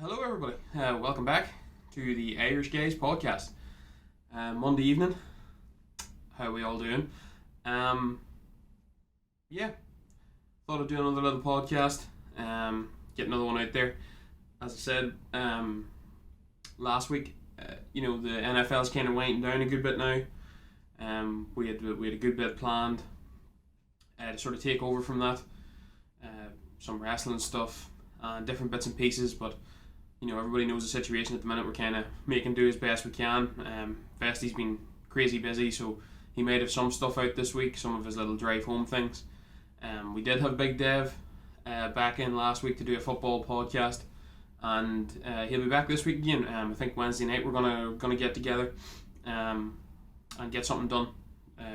Hello, everybody. Welcome back to the Irish Guys podcast. Monday evening. How are we all doing? Yeah, thought I'd do another little podcast. Get another one out there. As I said last week, the NFL's kind of winding down a good bit now. We had a good bit planned to sort of take over from that. Some wrestling stuff and different bits and pieces, but everybody knows the situation at the minute. We're kind of making do as best we can. Vesty's been crazy busy, so he might have some stuff out this week, some of his little drive home things. We did have Big Dev back in last week to do a football podcast, and he'll be back this week again. I think Wednesday night we're gonna get together and get something done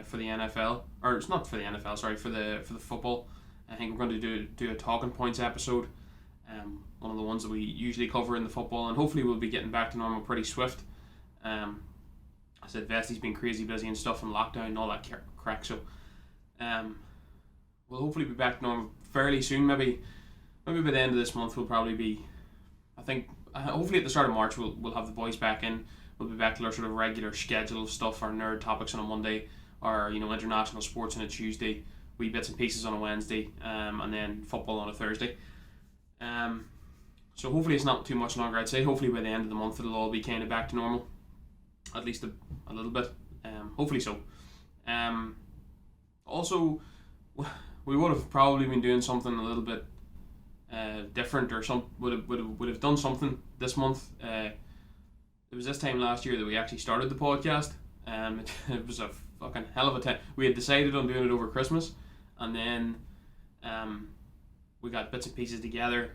for the NFL, or it's not for the NFL, sorry, for the football. I think we're going to do a talking points episode, one of the ones that we usually cover in the football, and hopefully we'll be getting back to normal pretty swift. I said Vesty's been crazy busy and stuff, and lockdown and all that crack, so we'll hopefully be back to normal fairly soon. Maybe by the end of this month we'll probably be, I think, hopefully at the start of March we'll have the boys back in. We'll be back to our sort of regular schedule of stuff, our nerd topics on a Monday, our international sports on a Tuesday, wee bits and pieces on a Wednesday, and then football on a Thursday. So hopefully it's not too much longer. I'd say hopefully by the end of the month it'll all be kind of back to normal, at least a little bit. Hopefully so. Also, we would have probably been doing something a little bit different, or would have done something this month. It was this time last year that we actually started the podcast. It was a fucking hell of a time. We had decided on doing it over Christmas, and then we got bits and pieces together.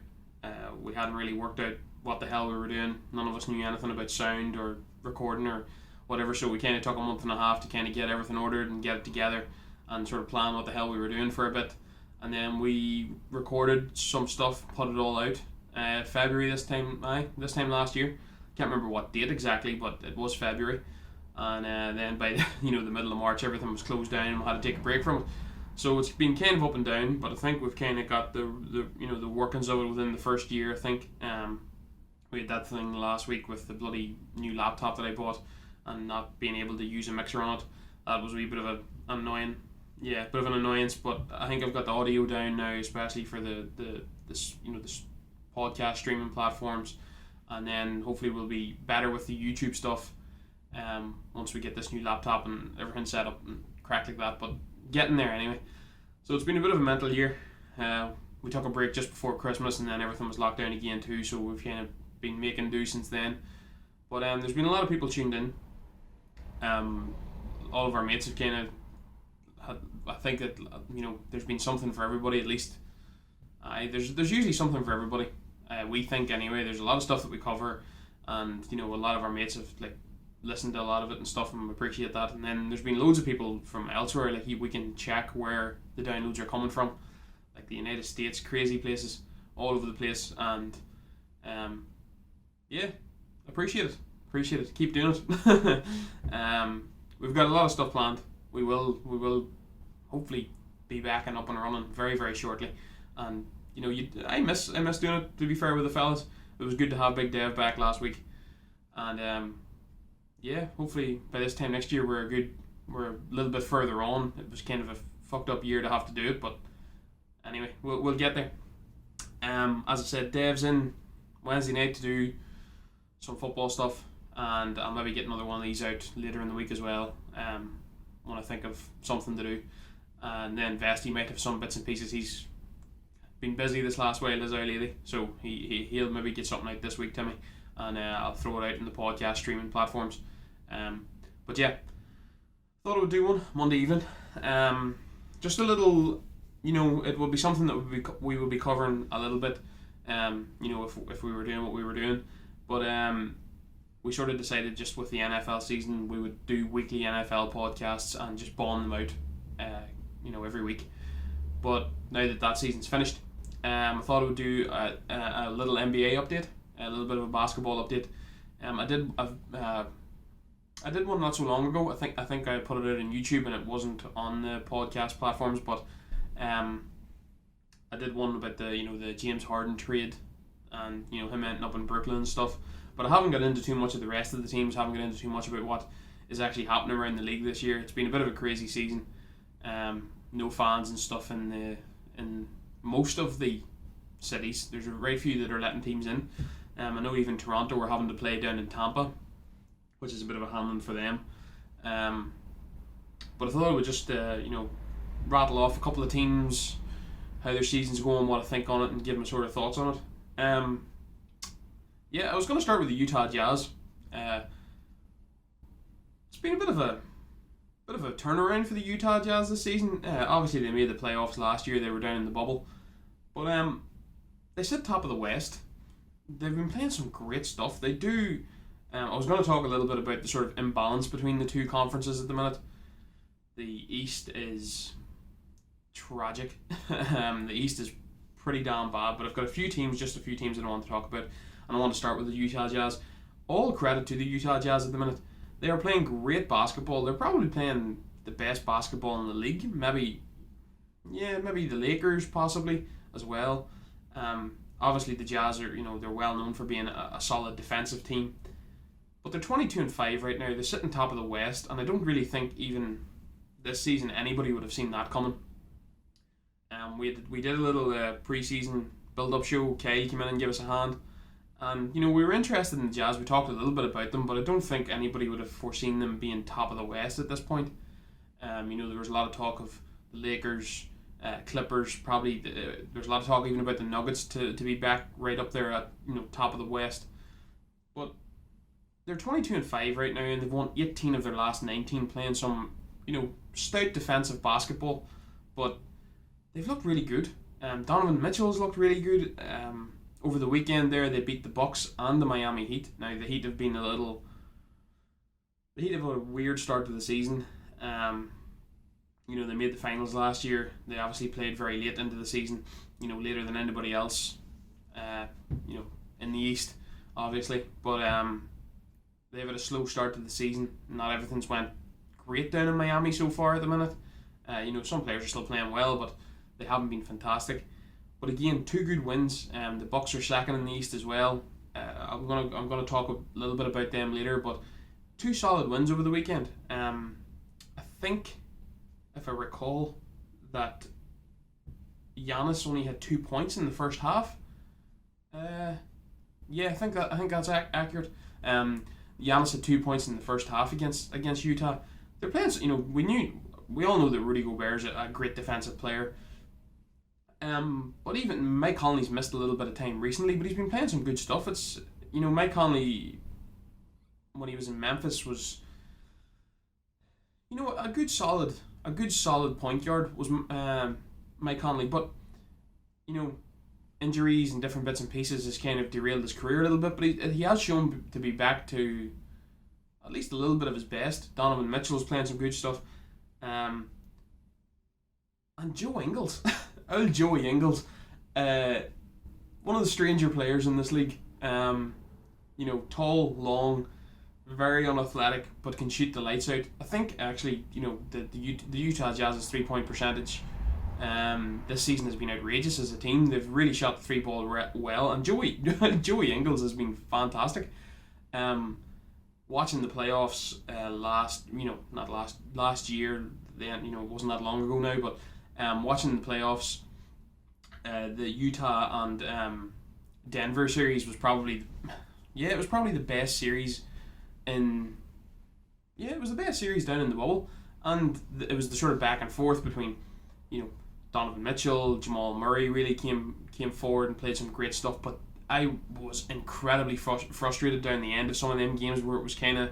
We hadn't really worked out what the hell we were doing. None of us knew anything about sound or recording or whatever, so we kind of took a month and a half to kind of get everything ordered and get it together and sort of plan what the hell we were doing for a bit. And then we recorded some stuff, put it all out. February this time last year. Can't remember what date exactly, but it was February. And then by the middle of March, everything was closed down and we had to take a break from it. So it's been kind of up and down, but I think we've kind of got the workings of it within the first year. I think we had that thing last week with the bloody new laptop that I bought and not being able to use a mixer on it. That was a wee bit of an annoyance. But I think I've got the audio down now, especially for the podcast streaming platforms, and then hopefully we'll be better with the YouTube stuff once we get this new laptop and everything set up and cracked like that. But getting there anyway. So it's been a bit of a mental year. We took a break just before Christmas, and then everything was locked down again too, so we've kind of been making do since then. But there's been a lot of people tuned in. All of our mates have kind of had, I think that there's been something for everybody at least. There's usually something for everybody. We think anyway. There's a lot of stuff that we cover, and a lot of our mates have listened to a lot of it and stuff, and we appreciate that. And then there's been loads of people from elsewhere. We can check where the downloads are coming from, like the United States, crazy places all over the place. And appreciate it. Keep doing it. We've got a lot of stuff planned. We will hopefully be back and up and running very, very shortly. And I miss doing it, to be fair, with the fellas. It was good to have Big Dev back last week, and hopefully by this time next year we're a little bit further on. It was kind of a fucked up year to have to do it, but anyway, we'll get there. As I said, Dev's in Wednesday night to do some football stuff, and I'll maybe get another one of these out later in the week as well, when I think of something to do. And then Vesty might have some bits and pieces. He's been busy this last while as our lady, so he'll maybe get something out this week to me, and I'll throw it out in the podcast streaming platforms. But yeah, thought I would do one Monday evening. Just a little, it would be something that we would be covering a little bit, if we were doing what we were doing. But we sort of decided just with the NFL season we would do weekly NFL podcasts and just bond them out, every week. But now that season's finished, I thought I would do a little NBA update, a little bit of a basketball update. I did one not so long ago. I think I put it out on YouTube and it wasn't on the podcast platforms, but I did one about the James Harden trade and him ending up in Brooklyn and stuff. But I haven't got into too much of the rest of the teams. Haven't got into too much about what is actually happening around the league this year. It's been a bit of a crazy season. No fans and stuff in most of the cities. There's a very few that are letting teams in. I know even Toronto were having to play down in Tampa, which is a bit of a handling for them. But I thought I would just rattle off a couple of teams, how their season's going, what I think on it, and give my sort of thoughts on it. I was going to start with the Utah Jazz. It's been a bit of a turnaround for the Utah Jazz this season. Obviously, they made the playoffs last year. They were down in the bubble, but they sit top of the West. They've been playing some great stuff. They do. I was going to talk a little bit about the sort of imbalance between the two conferences at the minute. The East is tragic. The East is pretty damn bad, but I've got just a few teams that I want to talk about, and I want to start with the Utah Jazz. All credit to the Utah Jazz at the minute. They are playing great basketball. They're probably playing the best basketball in the league. Maybe the Lakers possibly as well. Obviously the Jazz are, they're well known for being a solid defensive team. But they're 22-5 right now. They're sitting top of the West, and I don't really think even this season anybody would have seen that coming. We did a little pre-season build-up show. Kay came in and gave us a hand. And, we were interested in the Jazz. We talked a little bit about them, but I don't think anybody would have foreseen them being top of the West at this point. There was a lot of talk of the Lakers, Clippers, probably. There's a lot of talk even about the Nuggets to be back right up there at, top of the West. But they're 22-5 right now, and they've won 18 of their last 19, playing some, stout defensive basketball. But they've looked really good. Donovan Mitchell's looked really good. Over the weekend there, they beat the Bucks and the Miami Heat. Now, the Heat have been a weird start to the season. They made the finals last year. They obviously played very late into the season, later than anybody else, in the East, obviously. But they've had a slow start to the season. Not everything's went great down in Miami so far at the minute. Some players are still playing well, but they haven't been fantastic. But again, 2 good wins. The Bucks are second in the East as well. I'm gonna talk a little bit about them later, but 2 solid wins over the weekend. I think, if I recall, that Giannis only had 2 points in the first half. I think that's accurate. Giannis had 2 points in the first half against Utah. They're playing. We all know that Rudy Gobert is a great defensive player. But even Mike Conley's missed a little bit of time recently, but he's been playing some good stuff. It's Mike Conley, when he was in Memphis, was a good solid point guard was Mike Conley, but injuries and different bits and pieces has kind of derailed his career a little bit. But he has shown to be back to at least a little bit of his best. Donovan Mitchell's playing some good stuff, and Joe Ingles. Old Joey Ingles, one of the stranger players in this league. Tall, long, very unathletic, but can shoot the lights out. I think actually, the Utah Jazz's 3-point percentage this season has been outrageous as a team. They've really shot the 3-ball well, and Joey Ingles has been fantastic. Watching the playoffs last year, then it wasn't that long ago now, but. Watching the playoffs, the Utah and Denver series was probably the best series it was the best series down in the bubble, and it was the sort of back and forth between Donovan Mitchell, Jamal Murray really came forward and played some great stuff, but I was incredibly frustrated down the end of some of them games where it was kind of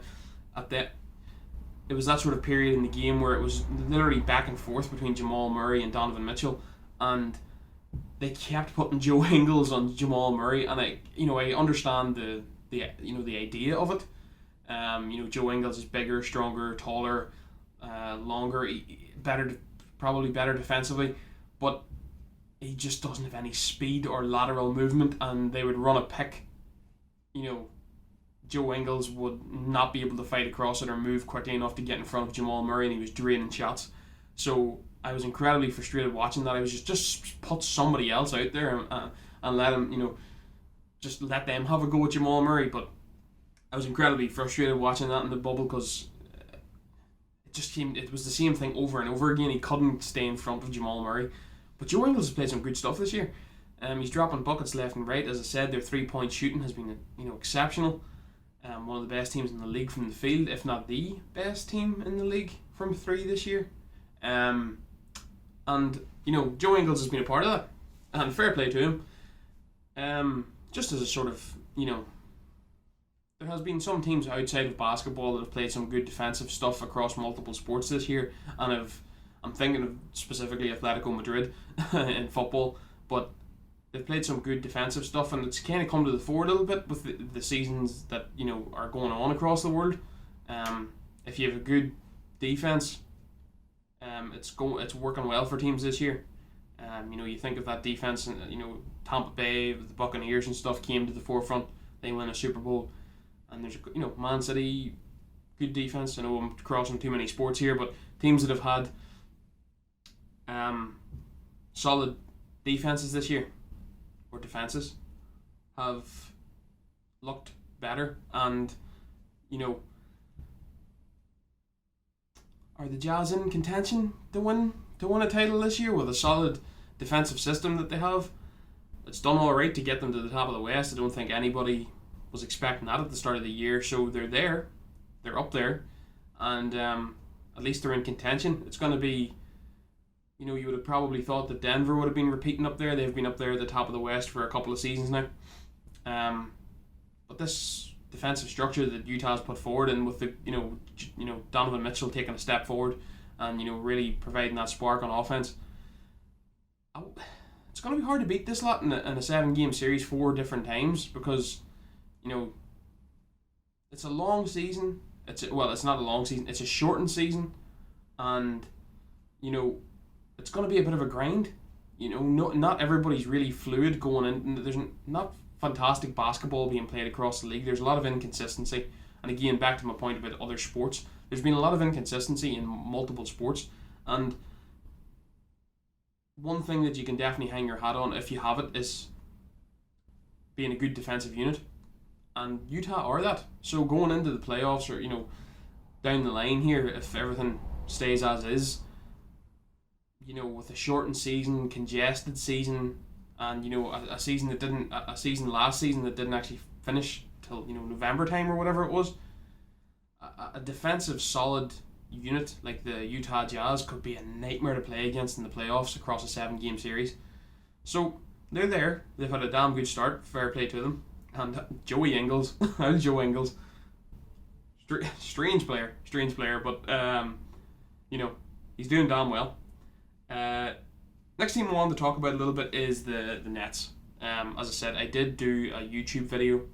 it was that sort of period in the game where it was literally back and forth between Jamal Murray and Donovan Mitchell, and they kept putting Joe Ingles on Jamal Murray, and I understand the idea of it. Joe Ingles is bigger, stronger, taller, longer, probably better defensively, but he just doesn't have any speed or lateral movement, and they would run a pick. Joe Ingles would not be able to fight across it or move quickly enough to get in front of Jamal Murray, and he was draining shots. So I was incredibly frustrated watching that. I was just put somebody else out there and let him, just let them have a go at Jamal Murray. But I was incredibly frustrated watching that in the bubble because it was the same thing over and over again. He couldn't stay in front of Jamal Murray. But Joe Ingles has played some good stuff this year. He's dropping buckets left and right. As I said, their 3-point shooting has been exceptional. One of the best teams in the league from the field, if not the best team in the league from three this year. And Joe Ingles has been a part of that, and fair play to him. Just as a sort of there has been some teams outside of basketball that have played some good defensive stuff across multiple sports this year, and I'm thinking of specifically Atletico Madrid in football, but they've played some good defensive stuff, and it's kind of come to the fore a little bit with the seasons that are going on across the world. If you have a good defense, it's working well for teams this year. You think of that defense, and Tampa Bay, the Buccaneers and stuff came to the forefront. They win a Super Bowl, and there's Man City, good defense. I know I'm crossing too many sports here, but teams that have had solid defenses this year, or defenses, have looked better. And are the Jazz in contention to win a title this year with a solid defensive system that they have? It's done all right to get them to the top of the West. I don't think anybody was expecting that at the start of the year. So they're up there, and at least they're in contention. It's going to be, you would have probably thought that Denver would have been repeating up there. They've been up there at the top of the West for a couple of seasons now. But this defensive structure that Utah's put forward, and with the Donovan Mitchell taking a step forward and really providing that spark on offense, it's going to be hard to beat this lot in a 7-game series 4 different times, because it's a long season. It's not a long season. It's a shortened season, and it's going to be a bit of a grind. Not everybody's really fluid going in. There's not fantastic basketball being played across the league. There's a lot of inconsistency. And again, back to my point about other sports, there's been a lot of inconsistency in multiple sports. And one thing that you can definitely hang your hat on, if you have it, is being a good defensive unit. And Utah are that. So going into the playoffs, or down the line here, if everything stays as is, with a shortened season, congested season, and a season last season that didn't actually finish till November time or whatever it was, a defensive solid unit like the Utah Jazz could be a nightmare to play against in the playoffs across a 7-game series. So they're there. They've had a damn good start. Fair play to them. And Joey Ingles, how's Joe Ingles? Strange player, but he's doing damn well. Next team I wanted to talk about a little bit is the Nets. As I said, I did do a YouTube video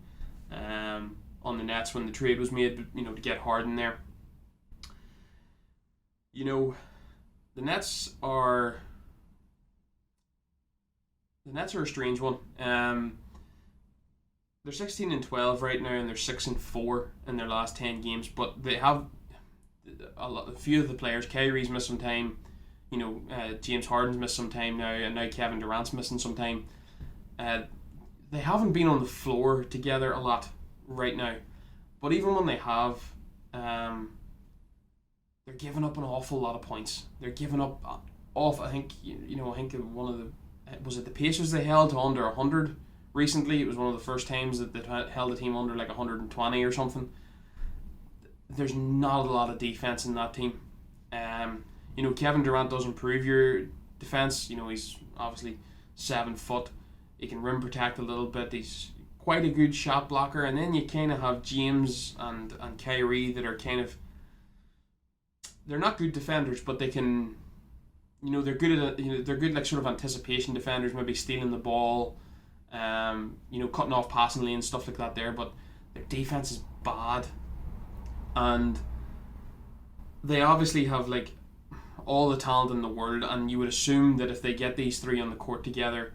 on the Nets when the trade was made, to get Harden there. The Nets are a strange one. They're 16-12 right now, and they're 6-4 in their last 10 games. But they have a few of the players. Kyrie's missed some time. James Harden's missed some time now, and now Kevin Durant's missing some time. They haven't been on the floor together a lot right now, but even when they have, they're giving up an awful lot of points. They're giving up I think one of the Pacers they held to under 100 recently. It was one of the first times that they held a team under like 120 or something. There's not a lot of defense in that team. Kevin Durant does improve your defense. He's obviously 7 foot. He can rim protect a little bit. He's quite a good shot blocker. And then you kind of have James and Kyrie that are kind of, they're not good defenders, but they can, they're good at they're good like sort of anticipation defenders, maybe stealing the ball, cutting off passing lanes, stuff like that there. But their defense is bad, and they obviously have like all the talent in the world, and you would assume that if they get these three on the court together,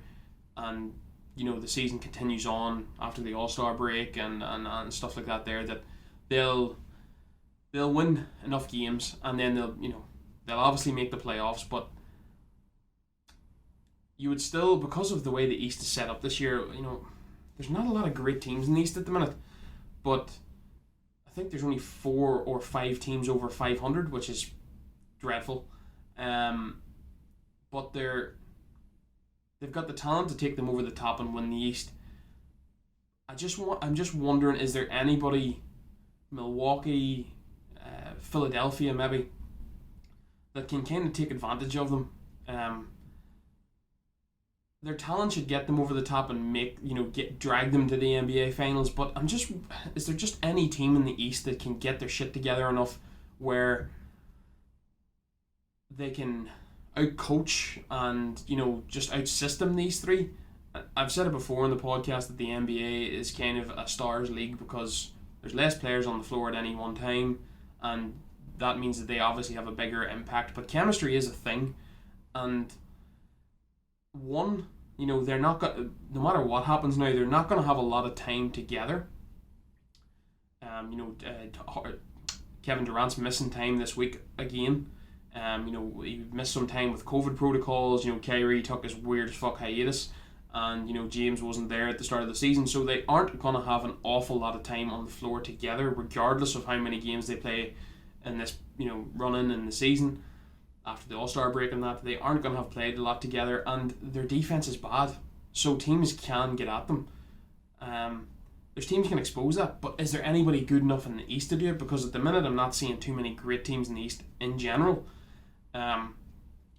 and the season continues on after the All-Star break and stuff like that there, that they'll win enough games, and then they'll obviously make the playoffs. But you would still, because of the way the East is set up this year, there's not a lot of great teams in the East at the minute, but I think there's only 4 or 5 teams over 500, which is dreadful. But they've got the talent to take them over the top and win the East. I'm just wondering, is there anybody, Milwaukee, Philadelphia maybe, that can kind of take advantage of them? Their talent should get them over the top and drag them to the NBA finals. But is there just any team in the East that can get their shit together enough where they can outcoach and just outsystem these three? I've said it before in the podcast that the NBA is kind of a stars league because there's less players on the floor at any one time, and that means that they obviously have a bigger impact. But chemistry is a thing, and they're not going. No matter what happens now, they're not going to have a lot of time together. Kevin Durant's missing time this week again. He missed some time with COVID protocols. Kyrie took his weird as fuck hiatus, and James wasn't there at the start of the season, so they aren't going to have an awful lot of time on the floor together, regardless of how many games they play in this run in the season. After the All-Star break and that, they aren't going to have played a lot together, and their defense is bad, so teams can get at them. There's teams can expose that, but is there anybody good enough in the East to do it? Because at the minute, I'm not seeing too many great teams in the East in general. Going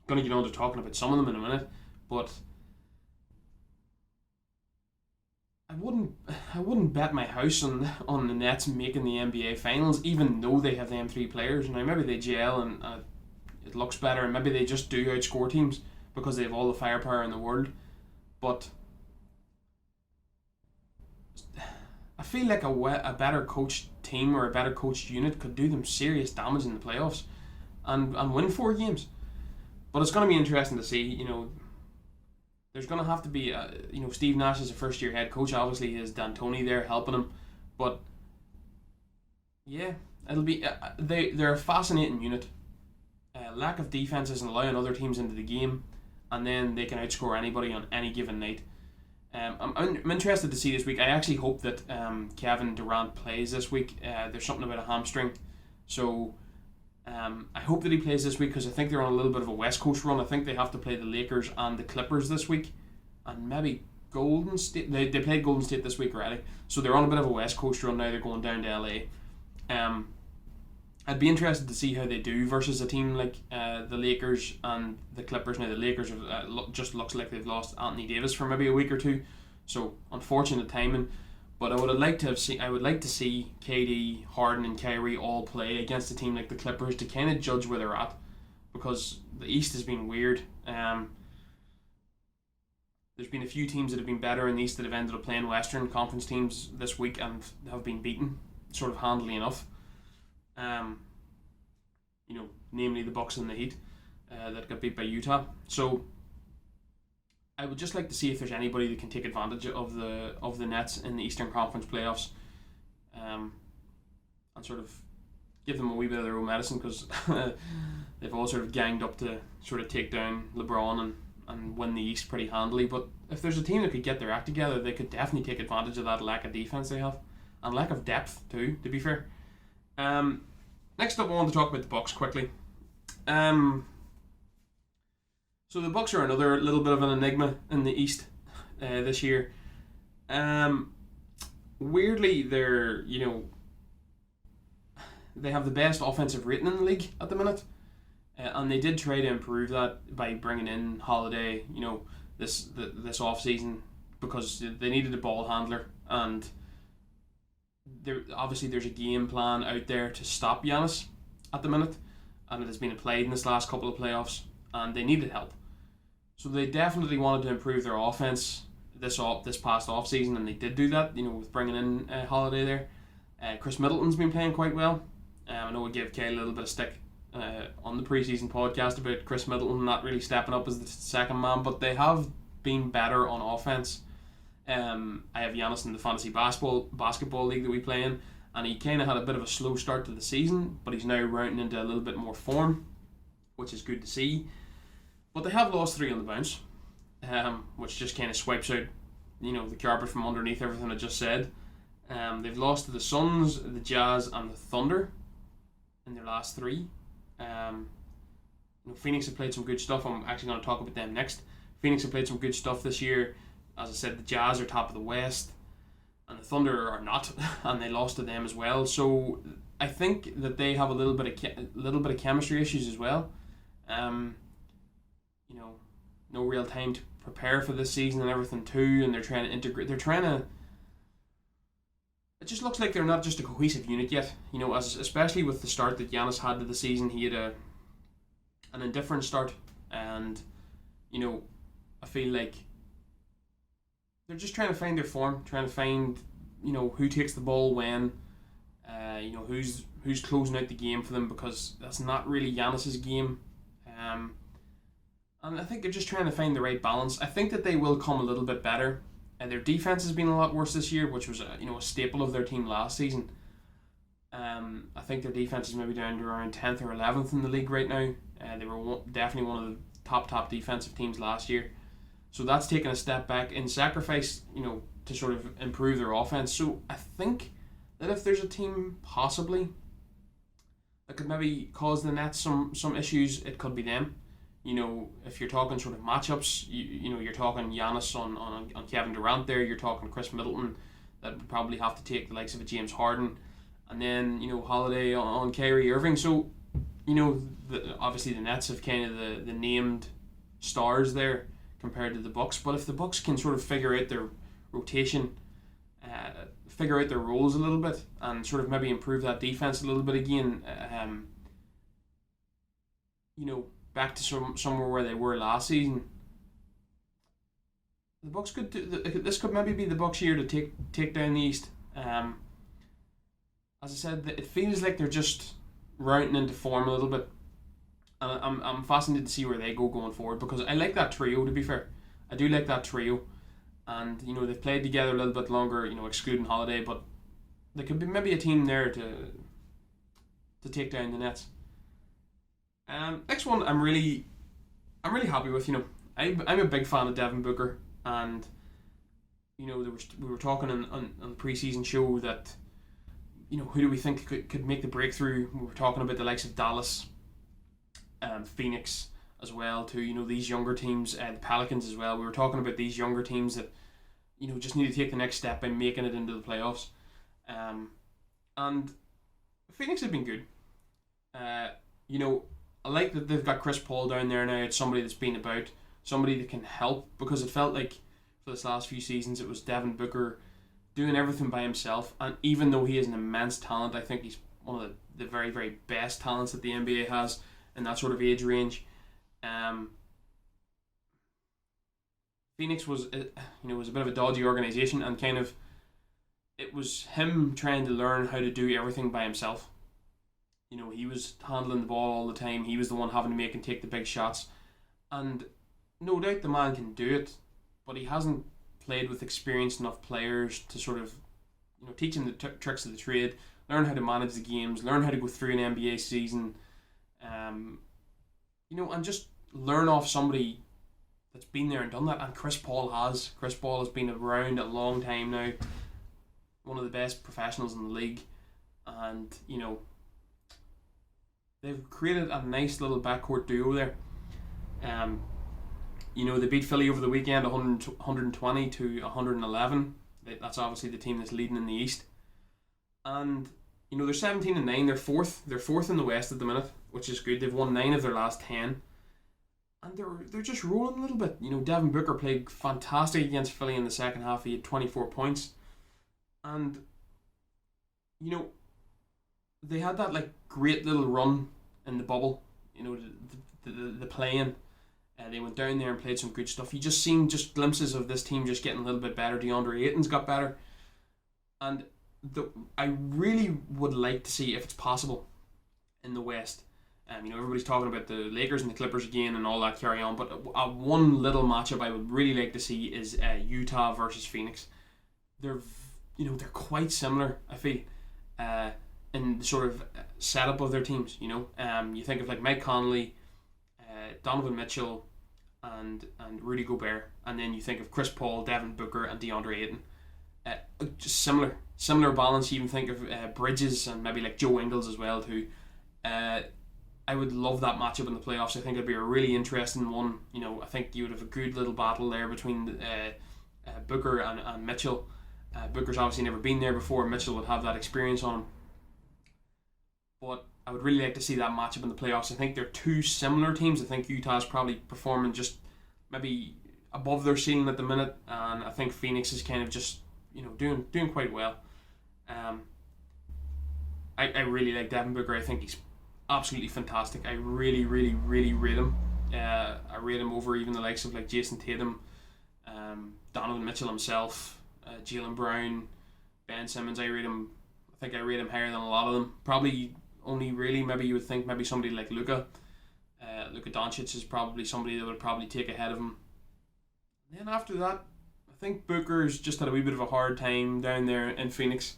to get on to talking about some of them in a minute, but I wouldn't bet my house on the Nets making the NBA Finals, even though they have them 3 players. Now maybe they gel and it looks better, and maybe they just do outscore teams because they have all the firepower in the world. But I feel like a better coached team or a better coached unit could do them serious damage in the playoffs and win 4 games. But it's going to be interesting to see. There's going to have to be, Steve Nash is a first-year head coach. Obviously, he has D'Antoni there helping him. But, yeah, it'll be... they're a fascinating unit. Lack of defense isn't allowing other teams into the game, and then they can outscore anybody on any given night. I'm interested to see this week. I actually hope that Kevin Durant plays this week. There's something about a hamstring. So... I hope that he plays this week because I think they're on a little bit of a West Coast run. I think they have to play the Lakers and the Clippers this week, and maybe Golden State. They played Golden State this week already, so they're on a bit of a West Coast run now. They're going down to LA. I'd be interested to see how they do versus a team like the Lakers and the Clippers. Now the Lakers have, just looks like they've lost Anthony Davis for maybe a week or two, so unfortunate timing. But I would like to see KD, Harden, and Kyrie all play against a team like the Clippers to kind of judge where they're at, because the East has been weird. There's been a few teams that have been better in the East that have ended up playing Western Conference teams this week and have been beaten, sort of handily enough. Namely the Bucks and the Heat that got beat by Utah. So I would just like to see if there's anybody that can take advantage of the Nets in the Eastern Conference playoffs, and sort of give them a wee bit of their own medicine, because they've all sort of ganged up to sort of take down LeBron and win the East pretty handily. But if there's a team that could get their act together, they could definitely take advantage of that lack of defense they have, and lack of depth too, to be fair. Next up, I want to talk about the Bucks quickly. So the Bucks are another little bit of an enigma in the East this year. Weirdly, they have the best offensive rating in the league at the minute, and they did try to improve that by bringing in Holiday, this off season, because they needed a ball handler, and there's a game plan out there to stop Giannis at the minute, and it has been applied in this last couple of playoffs, and they needed help. So they definitely wanted to improve their offense this past off season, and they did do that. With bringing in Holiday there. Chris Middleton's been playing quite well. I know we gave Kay a little bit of stick on the preseason podcast about Chris Middleton not really stepping up as the second man, but they have been better on offense. I have Giannis in the fantasy basketball league that we play in, and he kind of had a bit of a slow start to the season, but he's now rounding into a little bit more form, which is good to see. But they have lost 3 on the bounce, which just kind of swipes out the carpet from underneath everything I just said. They've lost to the Suns, the Jazz, and the Thunder in their last three. Phoenix have played some good stuff. I'm actually going to talk about them next. Phoenix have played some good stuff this year. As I said, the Jazz are top of the West, and the Thunder are not, and they lost to them as well. So I think that they have a little bit of chemistry issues as well. No real time to prepare for this season and everything too, and they're trying to integrate. It just looks like they're not just a cohesive unit yet. Especially with the start that Giannis had to the season, he had an indifferent start, and I feel like they're just trying to find their form, trying to find who takes the ball when, who's closing out the game for them, because that's not really Giannis's game. And I think they're just trying to find the right balance. I think that they will come a little bit better. Their defense has been a lot worse this year, which was a staple of their team last season. I think their defense is maybe down to around 10th or 11th in the league right now. They were definitely one of the top defensive teams last year. So that's taken a step back in sacrifice, to sort of improve their offense. So I think that if there's a team possibly that could maybe cause the Nets some issues, it could be them. If you're talking sort of matchups, you're talking Giannis on Kevin Durant there, you're talking Chris Middleton, that would probably have to take the likes of a James Harden, and then, Holiday on Kyrie Irving. So, obviously the Nets have kind of the named stars there compared to the Bucks, but if the Bucks can sort of figure out their rotation, figure out their roles a little bit, and sort of maybe improve that defense a little bit again, back to somewhere where they were last season, the Bucks could this could maybe be the Bucks' year to take down the East. As I said, it feels like they're just rounding into form a little bit, and I'm fascinated to see where they go going forward, because I like that trio. To be fair, I do like that trio, and they've played together a little bit longer, excluding Holiday, but there could be maybe a team there to take down the Nets. Next one, I'm really happy with. I'm a big fan of Devin Booker, and we were talking on the preseason show that who do we think could make the breakthrough. We were talking about the likes of Dallas, Phoenix as well too. These younger teams, the Pelicans as well. We were talking about these younger teams that just need to take the next step by making it into the playoffs. And Phoenix have been good. I like that they've got Chris Paul down there now. It's somebody that's been about, somebody that can help, because it felt like for this last few seasons it was Devin Booker doing everything by himself, and even though he is an immense talent, I think he's one of the very, very best talents that the NBA has in that sort of age range. Phoenix was a bit of a dodgy organization, and kind of it was him trying to learn how to do everything by himself. He was handling the ball all the time. He was the one having to make and take the big shots. And no doubt the man can do it, but he hasn't played with experienced enough players to sort of, teach him the tricks of the trade, learn how to manage the games, learn how to go through an NBA season, and just learn off somebody that's been there and done that. And Chris Paul has. Chris Paul has been around a long time now, one of the best professionals in the league, and, they've created a nice little backcourt duo there. They beat Philly over the weekend 120 to 111. That's obviously the team that's leading in the East. And they're 17-9. They're fourth. They're fourth in the West at the minute, which is good. They've won 9 of their last 10, and they're just rolling a little bit. Devin Booker played fantastic against Philly in the second half. He had 24 points, and they had that great little run in the bubble. The play-in. They went down there and played some good stuff. You just seen glimpses of this team just getting a little bit better. DeAndre Ayton's got better, and I really would like to see, if it's possible, in the West. Everybody's talking about the Lakers and the Clippers again and all that carry on, but one little matchup I would really like to see is Utah versus Phoenix. They're quite similar, I feel, in the sort of setup of their teams. You think of Mike Conley, Donovan Mitchell, and Rudy Gobert, and then you think of Chris Paul, Devin Booker, and DeAndre Ayton. Just similar balance. You even think of Bridges and maybe like Joe Ingles as well too. I would love that matchup in the playoffs. I think it'd be a really interesting one. I think you would have a good little battle there between Booker and Mitchell. Booker's obviously never been there before. Mitchell would have that experience on him. But I would really like to see that matchup in the playoffs. I think they're two similar teams. I think Utah's probably performing just maybe above their ceiling at the minute, and I think Phoenix is kind of just doing quite well. I really like Devin Booker. I think he's absolutely fantastic. I really, really, really rate him. I rate him over even the likes of like Jason Tatum, Donovan Mitchell himself, Jaylen Brown, Ben Simmons. I think I rate him higher than a lot of them. Probably only really maybe you would think maybe somebody like Luka. Luka Doncic is probably somebody that would probably take ahead of him. And then after that, I think Booker's just had a wee bit of a hard time down there in Phoenix.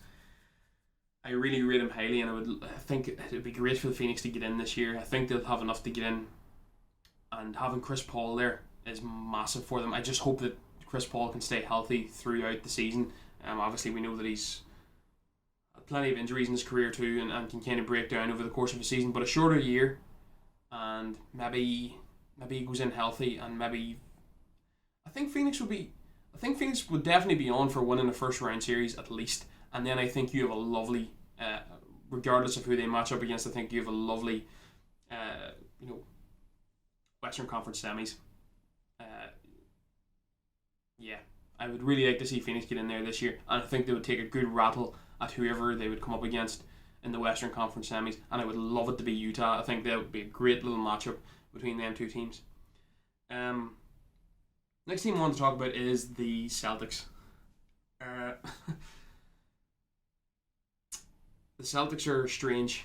I really rate him highly, and I think it would be great for the Phoenix to get in this year. I think they'll have enough to get in, and having Chris Paul there is massive for them. I just hope that Chris Paul can stay healthy throughout the season. Obviously, we know that he's had plenty of injuries in his career too, and can kind of break down over the course of a season. But a shorter year, and maybe he goes in healthy, and maybe I think Phoenix would definitely be on for winning a first round series at least. And then I think you have a lovely, regardless of who they match up against, I think you have a lovely, Western Conference semis. Yeah, I would really like to see Phoenix get in there this year, and I think they would take a good rattle at whoever they would come up against in the Western Conference semis, and I would love it to be Utah. I think that would be a great little matchup between them two teams. Next team I want to talk about is the Celtics. The Celtics are strange.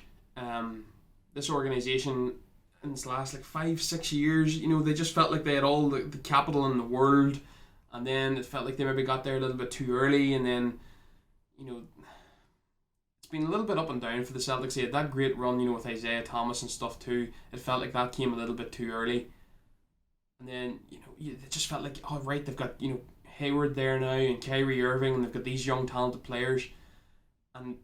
This organization in its last 5-6 years, they just felt like they had all the capital in the world, and then it felt like they maybe got there a little bit too early, and then it's been a little bit up and down for the Celtics. They had that great run, with Isaiah Thomas and stuff too. It felt like that came a little bit too early, and then it just felt like, oh right, they've got Hayward there now and Kyrie Irving, and they've got these young talented players, and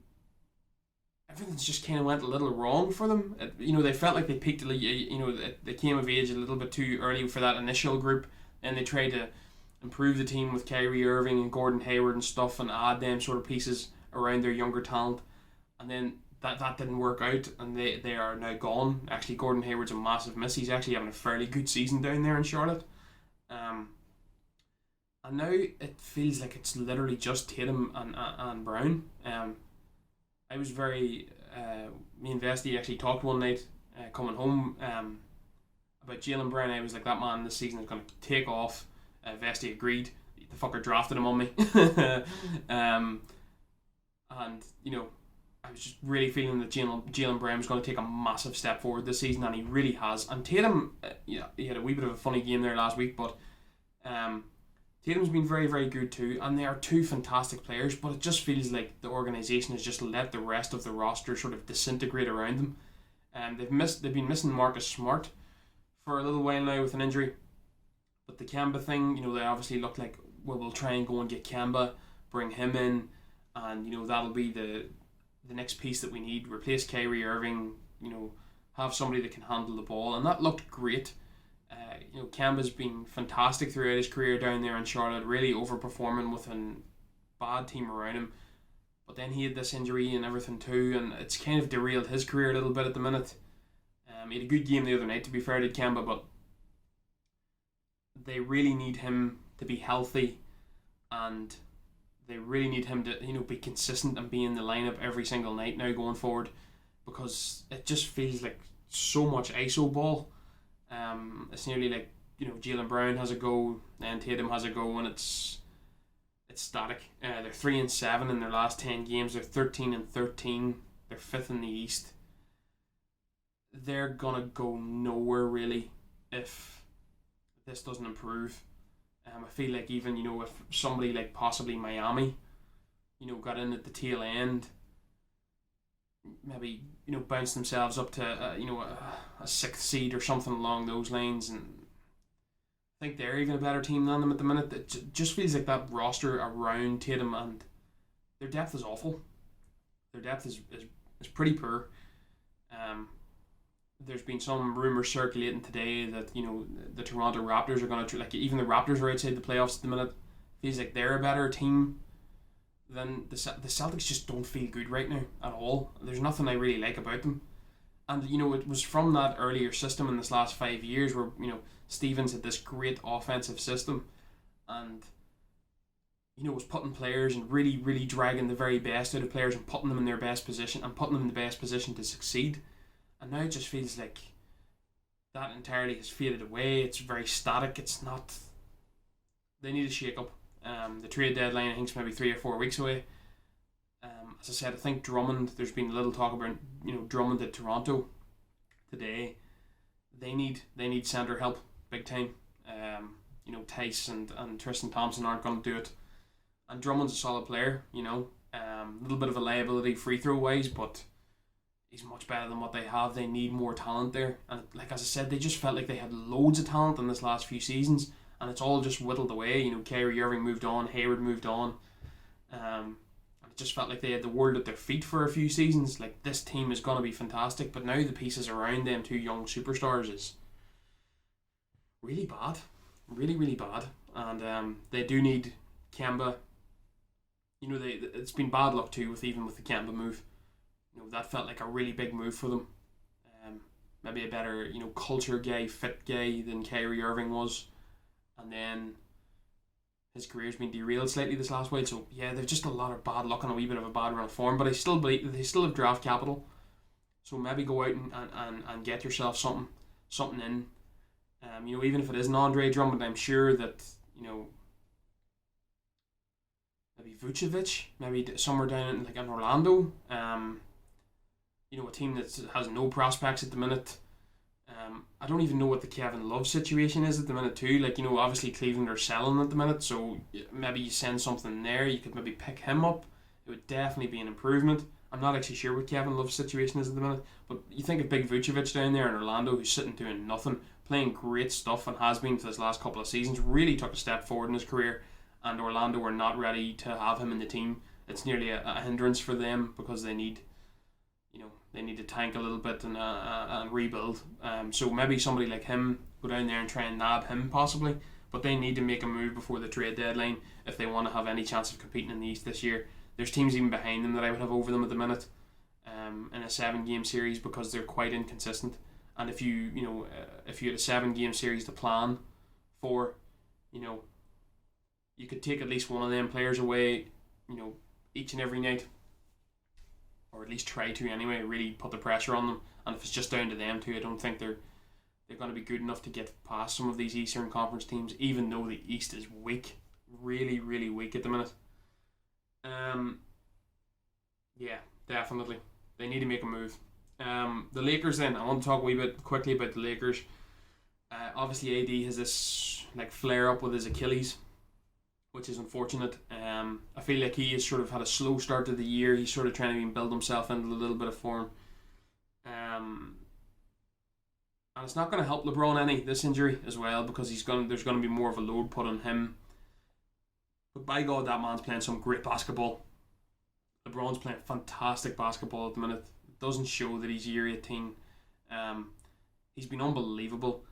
everything's just kind of went a little wrong for them. They felt like they peaked. They came of age a little bit too early for that initial group, and they tried to improve the team with Kyrie Irving and Gordon Hayward and stuff, and add them sort of pieces around their younger talent. And then that didn't work out, and they are now gone. Actually, Gordon Hayward's a massive miss. He's actually having a fairly good season down there in Charlotte. And now it feels like it's literally just Tatum and Brown. I was me and Vesti actually talked one night coming home about Jaylen Brown. I was like, that man this season is going to take off. Vesti agreed. The fucker drafted him on me. And I was just really feeling that Jaylen Brown was going to take a massive step forward this season, and he really has. And Tatum, he had a wee bit of a funny game there last week, but Tatum's been very, very good too, and they are two fantastic players, but it just feels like the organisation has just let the rest of the roster sort of disintegrate around them. They've been missing Marcus Smart for a little while now with an injury, but the Kemba thing, they obviously look like, well, we'll try and go and get Kemba, bring him in, and that'll be the next piece that we need. Replace Kyrie Irving, have somebody that can handle the ball, and that looked great. Kemba's been fantastic throughout his career down there in Charlotte, really overperforming with a bad team around him. But then he had this injury and everything too, and it's kind of derailed his career a little bit at the minute. He had a good game the other night, to be fair to Kemba, but they really need him to be healthy, and they really need him to be consistent and be in the lineup every single night now going forward, because it just feels like so much ISO ball. It's nearly like Jaylen Brown has a go and Tatum has a go, and it's static. They're 3-7 in their last 10 games. They're 13-13. They're 5th in the East. They're gonna go nowhere really if this doesn't improve. I feel like even if somebody like possibly Miami, got in at the tail end, maybe bounce themselves up to a 6th seed or something along those lines, and think they're even a better team than them at the minute. It just feels like that roster around Tatum and their depth is awful. Their depth is pretty poor. Um, there's been some rumors circulating today that the Toronto Raptors are going to like even the Raptors are outside the playoffs at the minute. Feels like they're a better team than the Celtics. Just don't feel good right now at all. There's nothing I really like about them. And it was from that earlier system in this last 5 years where Stevens had this great offensive system, and was putting players and really really dragging the very best out of players and putting them in their best position and putting them in the best position to succeed. And now it just feels like that entirely has faded away. It's very static. It's not. They need a shake up. The trade deadline I think is maybe 3 or 4 weeks away. As I said, I think Drummond. There's been a little talk about Drummond at Toronto today. They need centre help big time. Tice and Tristan Thompson aren't going to do it. And Drummond's a solid player. A little bit of a liability free throw wise, but he's much better than what they have. They need more talent there, and like as I said, they just felt like they had loads of talent in this last few seasons, and it's all just whittled away. Kyrie Irving moved on, Hayward moved on. It just felt like they had the world at their feet for a few seasons. Like, this team is going to be fantastic, but now the pieces around them two young superstars is really bad. Really, really bad. And they do need Kemba. It's been bad luck too with the Kemba move. That felt like a really big move for them. Maybe a better, culture guy, fit guy than Kyrie Irving was. And then his career's been derailed slightly this last while, so yeah, there's just a lot of bad luck and a wee bit of a bad run of form. But I still believe they still have draft capital, so maybe go out and get yourself something in. Even if it isn't Andre Drummond, I'm sure that maybe Vucevic, maybe somewhere down in Orlando. A team that has no prospects at the minute. I don't even know what the Kevin Love situation is at the minute too. Obviously Cleveland are selling at the minute, so maybe you send something there. You could maybe pick him up. It would definitely be an improvement. I'm not actually sure what Kevin Love's situation is at the minute, but you think of Big Vucevic down there in Orlando, who's sitting doing nothing, playing great stuff and has been for this last couple of seasons, really took a step forward in his career, and Orlando were not ready to have him in the team. It's nearly a hindrance for them because they need to tank a little bit and rebuild. So maybe somebody like him, go down there and try and nab him possibly. But they need to make a move before the trade deadline if they want to have any chance of competing in the East this year. There's teams even behind them that I would have over them at the minute in a 7-game series because they're quite inconsistent. And if you had a 7-game series to plan for, you could take at least one of them players away, each and every night. Or at least try to anyway, really put the pressure on them. And if it's just down to them too, I don't think they're going to be good enough to get past some of these Eastern Conference teams, even though the East is weak. Really, really weak at the minute. Yeah, definitely. They need to make a move. The Lakers then, I want to talk a wee bit quickly about the Lakers. Obviously AD has this flare up with his Achilles, which is unfortunate. I feel like he has sort of had a slow start to the year. He's sort of trying to build himself into a little bit of form. And it's not going to help LeBron any, this injury as well, because there's going to be more of a load put on him. But by God, that man's playing some great basketball. LeBron's playing fantastic basketball at the minute. It doesn't show that he's year 18. He's been unbelievable.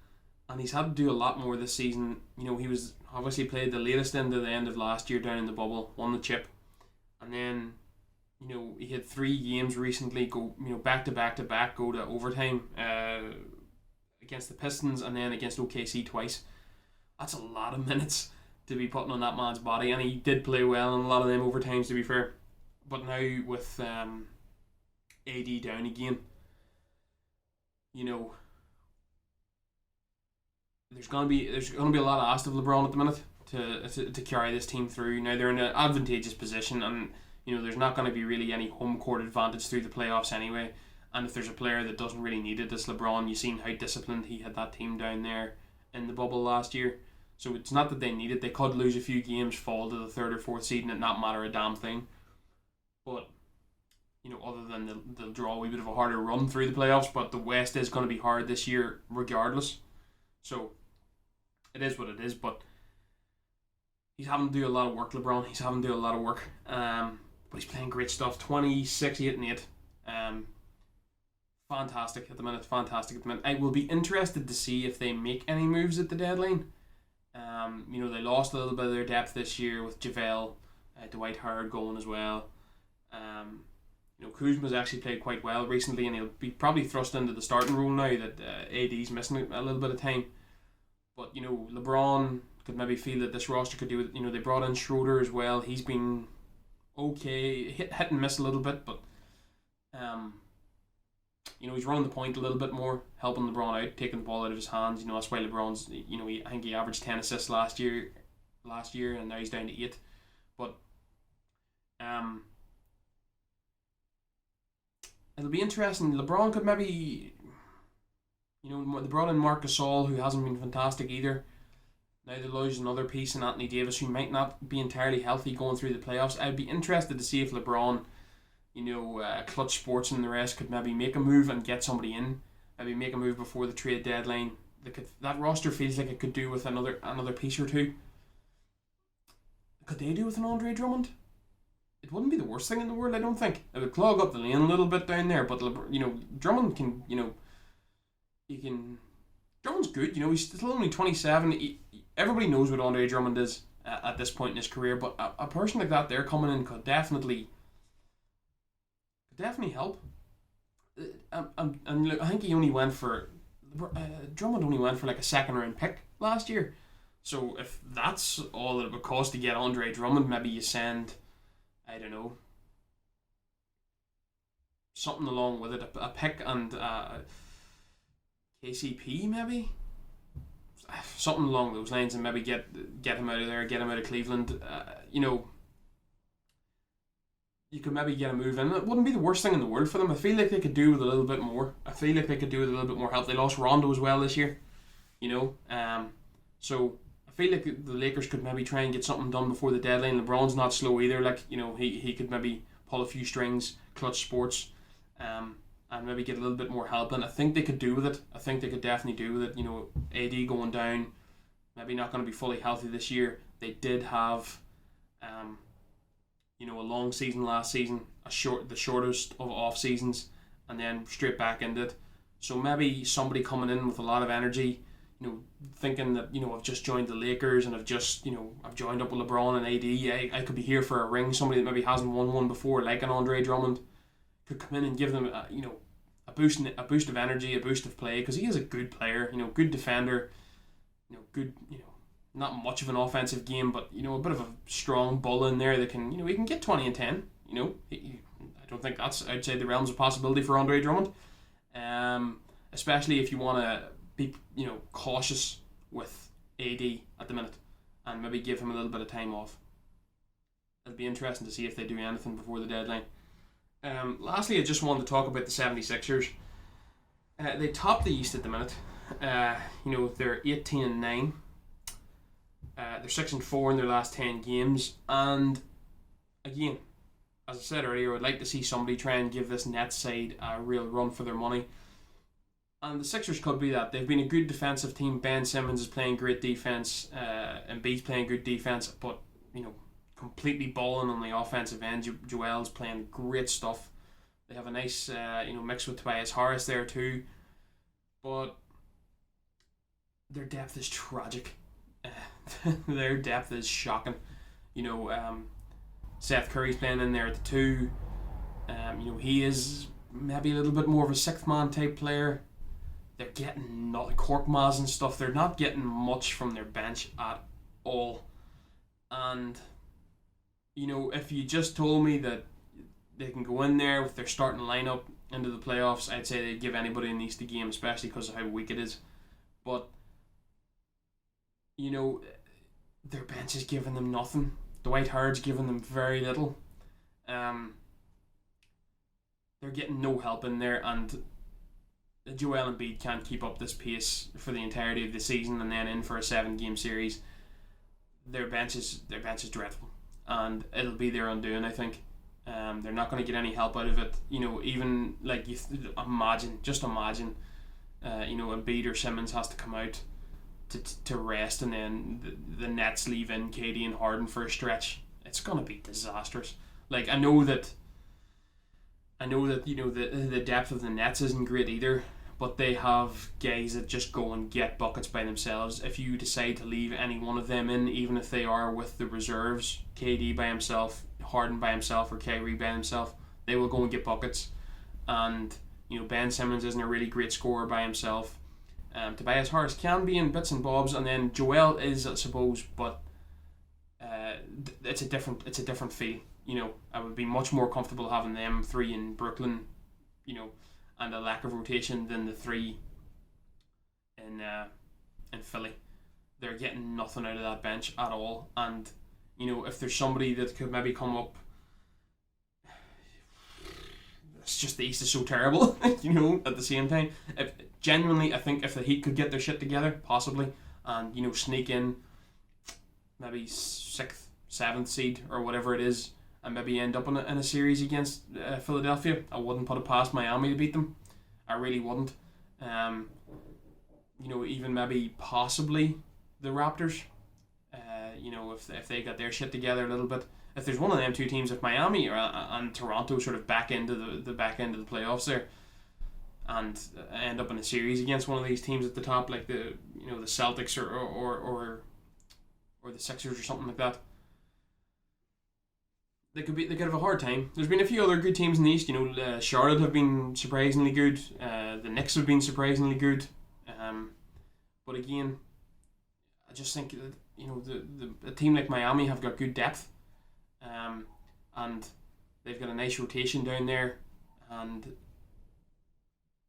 And he's had to do a lot more this season. He was obviously played the latest end of the end of last year down in the bubble, won the chip. And then, he had 3 games recently go, back to back to back, go to overtime against the Pistons and then against OKC twice. That's a lot of minutes to be putting on that man's body. And he did play well in a lot of them overtimes, to be fair. But now with AD down again, there's gonna be a lot asked of LeBron at the minute to carry this team through. Now they're in an advantageous position, and there's not going to be really any home court advantage through the playoffs anyway. And if there's a player that doesn't really need it, it's LeBron. You've seen how disciplined he had that team down there in the bubble last year. So it's not that they need it. They could lose a few games, fall to the 3rd or 4th seed, and it not matter a damn thing. But other than they'll draw a wee bit of a harder run through the playoffs, but the West is going to be hard this year regardless. So it is what it is. But he's having to do a lot of work, LeBron. He's having to do a lot of work. But he's playing great stuff. 26, 8 and 8. Fantastic at the minute. Fantastic at the minute. I will be interested to see if they make any moves at the deadline. They lost a little bit of their depth this year with JaVale, Dwight Howard going as well. Kuzma's actually played quite well recently, and he'll be probably thrust into the starting role now that AD's missing a little bit of time. But LeBron could maybe feel that this roster could do it. They brought in Schroeder as well. He's been okay, hit and miss a little bit, but he's running the point a little bit more, helping LeBron out, taking the ball out of his hands. That's why LeBron's I think he averaged 10 assists last year, and now he's down to 8. But it'll be interesting. LeBron could maybe, they brought in Marc Gasol, who hasn't been fantastic either. Now they lose another piece in Anthony Davis, who might not be entirely healthy going through the playoffs. I'd be interested to see if LeBron, Clutch Sports and the rest could maybe make a move and get somebody in. Maybe make a move before the trade deadline. That roster feels like it could do with another piece or two. Could they do with an Andre Drummond? It wouldn't be the worst thing in the world, I don't think. It would clog up the lane a little bit down there, but Drummond can, he can. Drummond's good, he's still only 27. Everybody knows what Andre Drummond is at this point in his career, but a person like that there coming in could definitely help. And I think he only went for Drummond only went for like a second round pick last year. So if that's all that it would cost to get Andre Drummond, maybe you send, I don't know, something along with it, a pick and KCP maybe, something along those lines, and maybe get him out of there, get him out of Cleveland. You could maybe get a move in. It wouldn't be the worst thing in the world for them. I feel like they could do with a little bit more. I feel like they could do with a little bit more help. They lost Rondo as well this year, so I feel like the Lakers could maybe try and get something done before the deadline. LeBron's not slow either. He could maybe pull a few strings, Clutch Sports, and maybe get a little bit more help. And I think they could do with it. I think they could definitely do with it. AD going down, maybe not going to be fully healthy this year. They did have, a long season last season, the shortest of off seasons, and then straight back into it. So maybe somebody coming in with a lot of energy, thinking that I've just joined the Lakers and I've joined up with LeBron and AD. I could be here for a ring. Somebody that maybe hasn't won one before, like an Andre Drummond, could come in and give them a boost of energy, a boost of play, because he is a good player, good defender, good, not much of an offensive game, but a bit of a strong bull in there that can, he can get 20 and 10. I don't think that's outside the realms of possibility for Andre Drummond, especially if you want to be cautious with AD at the minute and maybe give him a little bit of time off. It'll be interesting to see if they do anything before the deadline. Lastly, I just wanted to talk about the 76ers. They top the East at the minute. They're 18 and 9. They're 6 and 4 in their last 10 games, and again, as I said earlier, I would like to see somebody try and give this Nets side a real run for their money. And the Sixers could be that. They've been a good defensive team. Ben Simmons is playing great defense, Embiid's playing good defense, but completely balling on the offensive end. Joel's playing great stuff. They have a nice mix with Tobias Harris there too, but their depth is tragic. Their depth is shocking. Seth Curry's playing in there at the 2. He is maybe a little bit more of a sixth man type player. They're getting not Korkmaz and stuff. They're not getting much from their bench at all. And if you just told me that they can go in there with their starting lineup into the playoffs, I'd say they'd give anybody in the East a game, especially because of how weak it is. But their bench is giving them nothing. Dwight Howard's giving them very little. They're getting no help in there, and Joel Embiid can't keep up this pace for the entirety of the season and then in for a 7-game series. Their bench is dreadful, and it'll be their undoing, I think. They're not going to get any help out of it. Even like imagine, Embiid or Simmons has to come out to rest, and then the Nets leave in KD and Harden for a stretch, it's gonna be disastrous. Like I know that the depth of the Nets isn't great either, but they have guys that just go and get buckets by themselves. If you decide to leave any one of them in, even if they are with the reserves, KD by himself, Harden by himself, or Kyrie by himself, they will go and get buckets. And Ben Simmons isn't a really great scorer by himself. Tobias Harris can be in bits and bobs, and then Joel is, I suppose, but it's a different feel. I would be much more comfortable having them three in Brooklyn, and a lack of rotation than the three in Philly. They're getting nothing out of that bench at all, and if there's somebody that could maybe come up, it's just the East is so terrible. At the same time, I think if the Heat could get their shit together, possibly, and sneak in maybe 6th, 7th seed or whatever it is, and maybe end up in a series against Philadelphia, I wouldn't put it past Miami to beat them. I really wouldn't. Even maybe possibly the Raptors. If they got their shit together a little bit. If there's one of them two teams, if Miami and Toronto sort of back into the back end of the playoffs there, and end up in a series against one of these teams at the top, like the Celtics or the Sixers or something like that, they could have a hard time. There's been a few other good teams in the East. Charlotte have been surprisingly good. The Knicks have been surprisingly good. But again, I just think that a team like Miami have got good depth. And they've got a nice rotation down there, and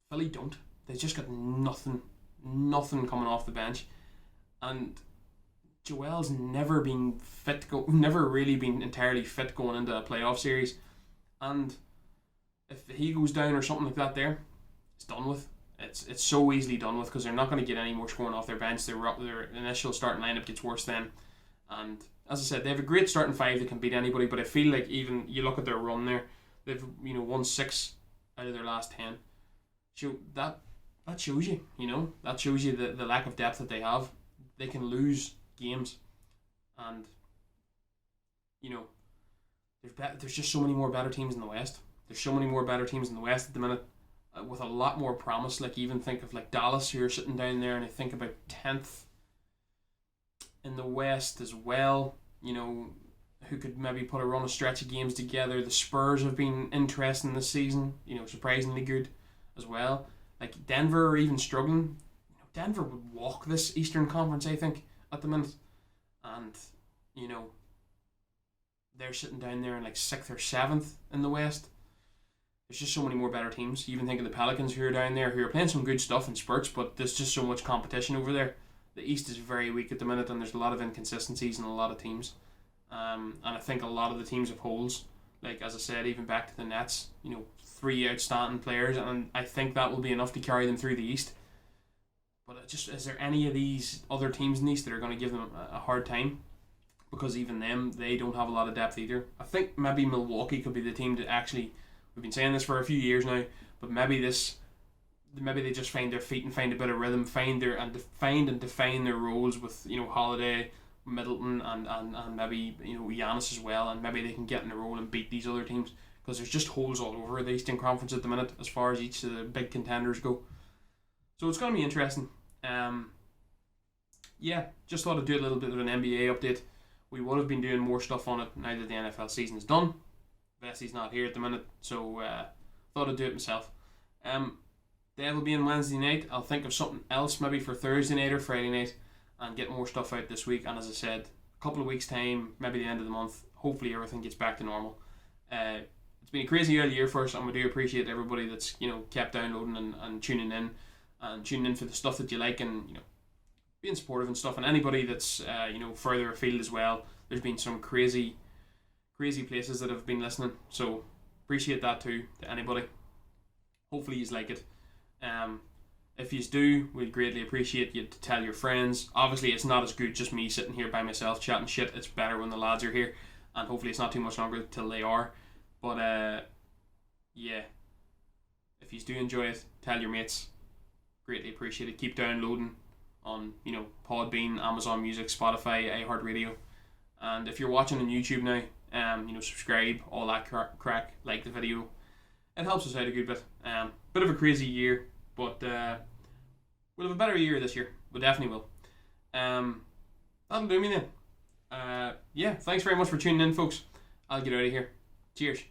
Philly don't. They've just got nothing coming off the bench, and Joel's never been fit. Never really been entirely fit going into a playoff series, and if he goes down or something like that, it's done with. It's so easily done with because they're not going to get any more scoring off their bench. Their initial starting lineup gets worse then, and as I said, they have a great starting five that can beat anybody. But I feel like even you look at their run there, they've won 6 out of their last 10. So that shows you, that shows you the lack of depth that they have. They can lose games, and there's just so many more better teams in the West. There's so many more better teams in the West at the minute, with a lot more promise. Like even think of like Dallas, who are sitting down there, and I think about 10th in the West as well. Who could maybe put a run of stretch of games together. The Spurs have been interesting this season. Surprisingly good as well. Like Denver are even struggling. Denver would walk this Eastern Conference, I think, at the minute, and they're sitting down there in like 6th or 7th in the West. There's just so many more better teams. You even think of the Pelicans who are down there, who are playing some good stuff in spurts, but there's just so much competition over there. The East is very weak at the minute, and there's a lot of inconsistencies in a lot of teams. And I think a lot of the teams have holes. Like, as I said, even back to the Nets, 3 outstanding players, and I think that will be enough to carry them through the East. But is there any of these other teams in the East that are going to give them a hard time? Because even them, they don't have a lot of depth either. I think maybe Milwaukee could be the team to actually, we've been saying this for a few years now, but maybe they just find their feet and find a bit of rhythm, find and define their roles with Holiday, Middleton, and maybe Giannis as well, and maybe they can get in a role and beat these other teams, because there's just holes all over the Eastern Conference at the minute as far as each of the big contenders go. So it's going to be interesting. Just thought I'd do a little bit of an NBA update. We would have been doing more stuff on it now that the NFL season is done. Vessie's not here at the minute, so thought I'd do it myself. That will be on Wednesday night. I'll think of something else maybe for Thursday night or Friday night and get more stuff out this week. And as I said, a couple of weeks' time, maybe the end of the month, hopefully everything gets back to normal. It's been a crazy early year for us, and we do appreciate everybody that's kept downloading and tuning in for the stuff that you like, and being supportive and stuff. And anybody that's further afield as well, there's been some crazy places that have been listening, so appreciate that too to anybody. Hopefully you like it. If you do, we'd greatly appreciate you to tell your friends. Obviously it's not as good just me sitting here by myself chatting shit. It's better when the lads are here, and hopefully it's not too much longer till they are. But if you do enjoy it, tell your mates. Greatly appreciate it. Keep downloading on Podbean, Amazon Music, Spotify, iHeartRadio. And if you're watching on YouTube now, subscribe, all that crack, like the video. It helps us out a good bit. Bit of a crazy year, but we'll have a better year this year. We definitely will. That'll do me then. Thanks very much for tuning in, folks. I'll get out of here. Cheers.